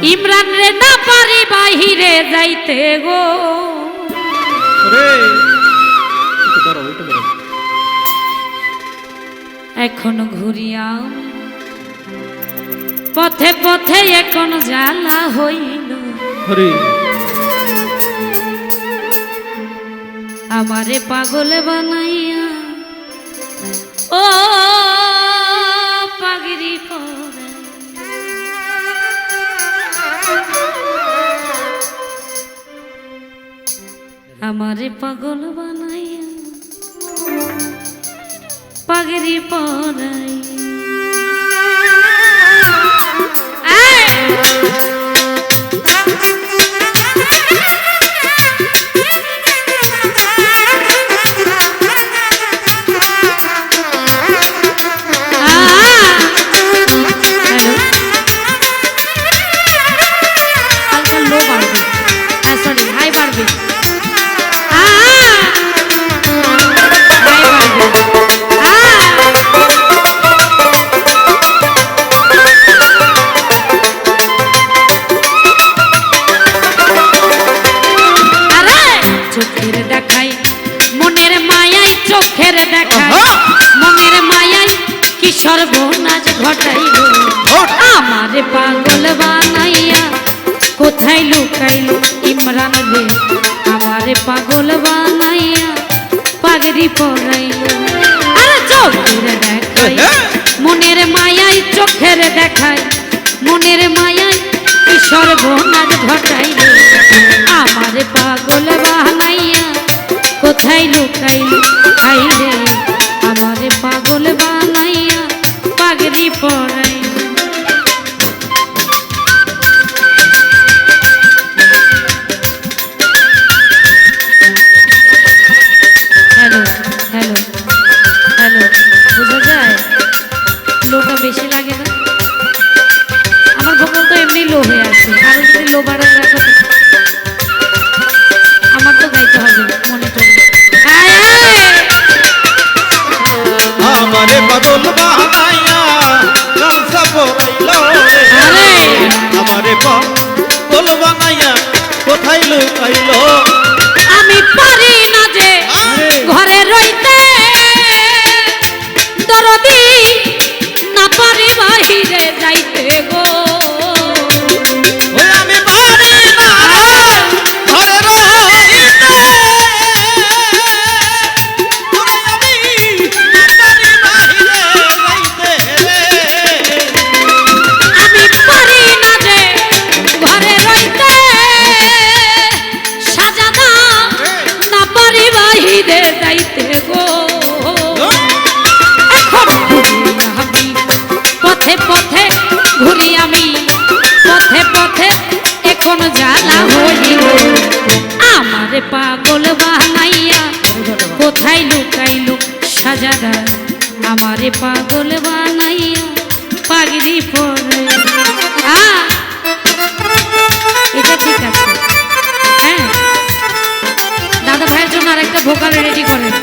ইমরান রে না পারি বাহিরে যাইতে গো এখন ঘুরিয়া পথে পথে এখন জ্বালা হইল আমারে পাগল বানাইয়া ও পাগড়ি পরে আমারে পাগল বানাইয়া পাগড়ি পরাই সর্বনাশ ঘটাইল আমারে পাগল বানাইয়া কোথায় লুকাইল ইমরান রে আমারে পাগল বানাইয়া পাগড়ি পরাইল আরে চোখের দেখাই মনের মায়াই চোখের দেখাই মনের মায়াই কি সর্বনাশ ঘটাইল আমারে পাগল বানাইয়া কোথায় লুকাইল হাই রে আমারে পাগল বানাইয়া পাগড়ি পরাই হ্যালো হ্যালো হ্যালো বোঝা যায় লোটা বেশি লাগে না আমার ভোকাল তো এমনি লো হয়ে আছে আরো যদি লো বাড়ান রাখো আমার তো গাইতে হবে মনে করে আমারে পাগল বানাইয়া গামছা পরাইলো আমারে পাগল বানাইয়া কোথায় লুকাইলো আমি পারি না যে ঘরে রইতে দরদি না পারি বাহিরে যাইতে গো আমি পারি না ঘরে রইতে পথে পথে ঘুরি আমি পথে পথে এখন জ্বালা হইল আমারে পাগল বানাইয়া কোথায় লুকাইল সাজাদা আমারে পাগল বানাইয়া পাগড়ি পরে এটা ঠিক আছে হ্যাঁ দাদা ভাইয়ের জন্য আরেকটা ভোকাল রেডি করেন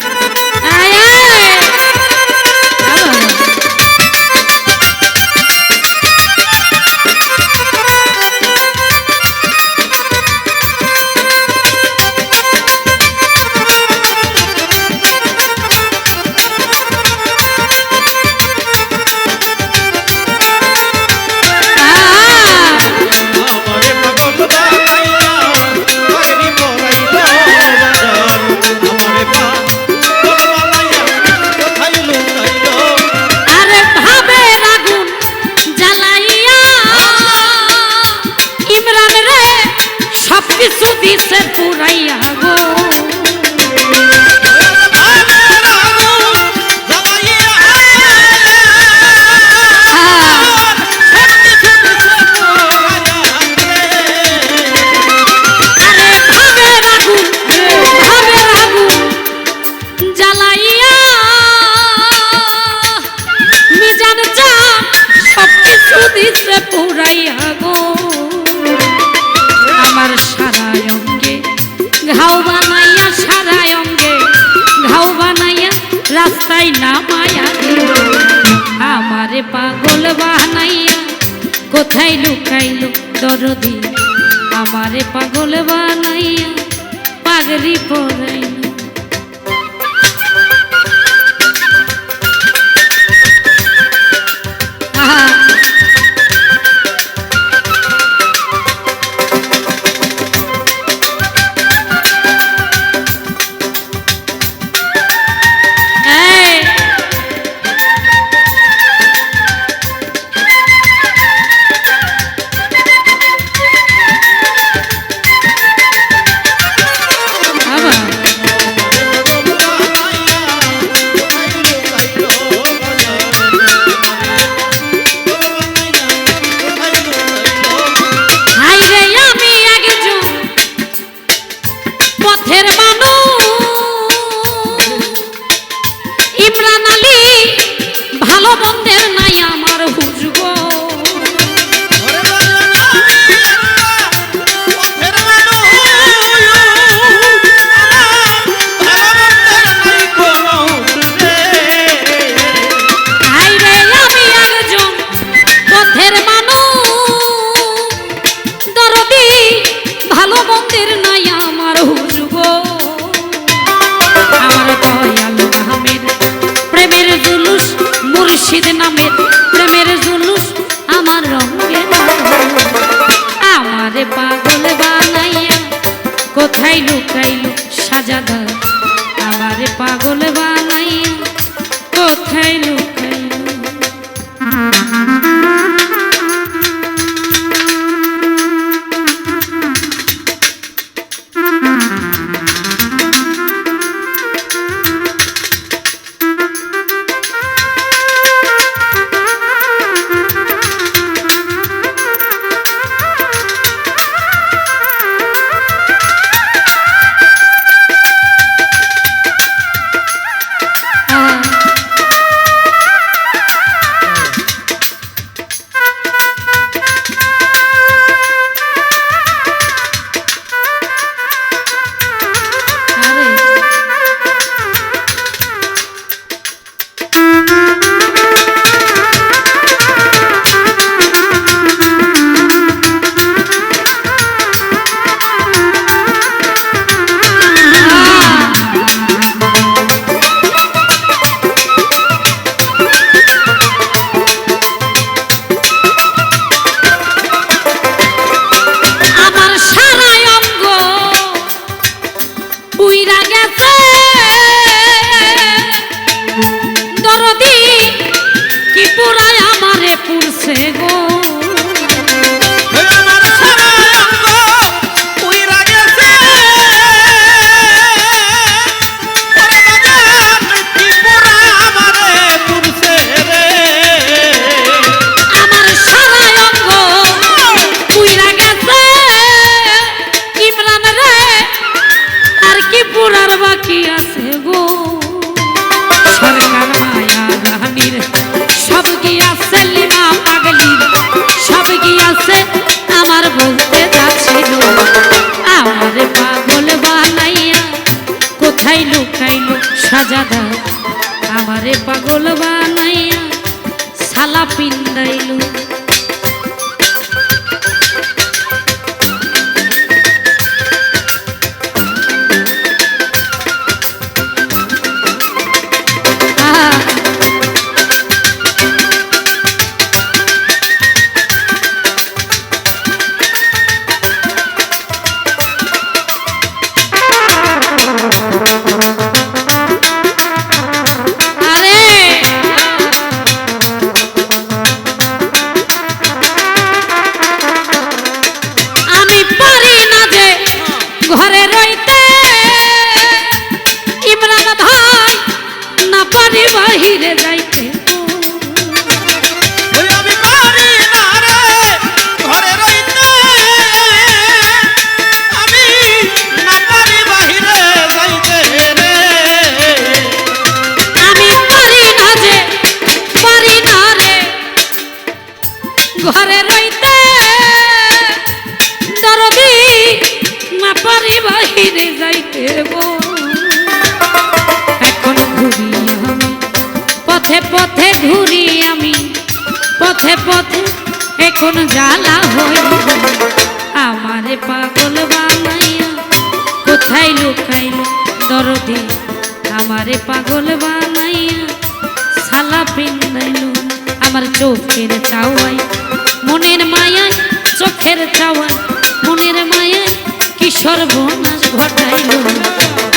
দিছে পুরাইয়া গো জ্বালাইয়া মিজান চা সব কিছু দিছে পুরাইয়া গো আমার সারা অঙ্গে ঘাও বানাইয়া সারা অঙ্গে ঘাও বানাইয়া রাস্তায় নামায়া দিল আমারে পাগল বানাইয়া কোথায় লুকাইল দরদি আমারে পাগল বানাইয়া পাগড়ি পরাইল। মুর্শিদ নামের প্রেমের জুলুস আমার রঙে আমারে পাগল বানাইয়া কোথায় লুকাইলো সাজাদা আমারে পাগল বানাইয়া কোথায় লুকাইলো। সাজাদা আমারে পাগল বানাইয়া সালা পিন্দাইলো। ঘরে রইতে ইমরান ভাই না পারি বাহিরে যাইতে আমি পারি না রে ঘরে রইতে আমি না পারি বাহিরে যাইতে রে আমি পারি না যে পারি না রে ঘরে রইতে দরদি না পারি বাহিরে যাইতে গো। এখন ঘুরি আমি পথে পথে ঘুরি আমি পথে পথে কোন জ্বালা হইল আমারে পাগল বানাইয়া কোথায় লুকাইল দরদি আমারে পাগল বানাইয়া সালা পিন্দাইল আমার চোখের চাওয়াই মনের মায়ায় চোখের চাওয়াই মনের মায়ায় কি সর্বনাশ ঘটাইল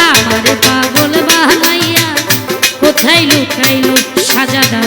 আমারে পাগল বানাইয়া কোথায় লুকাইল সাজাদা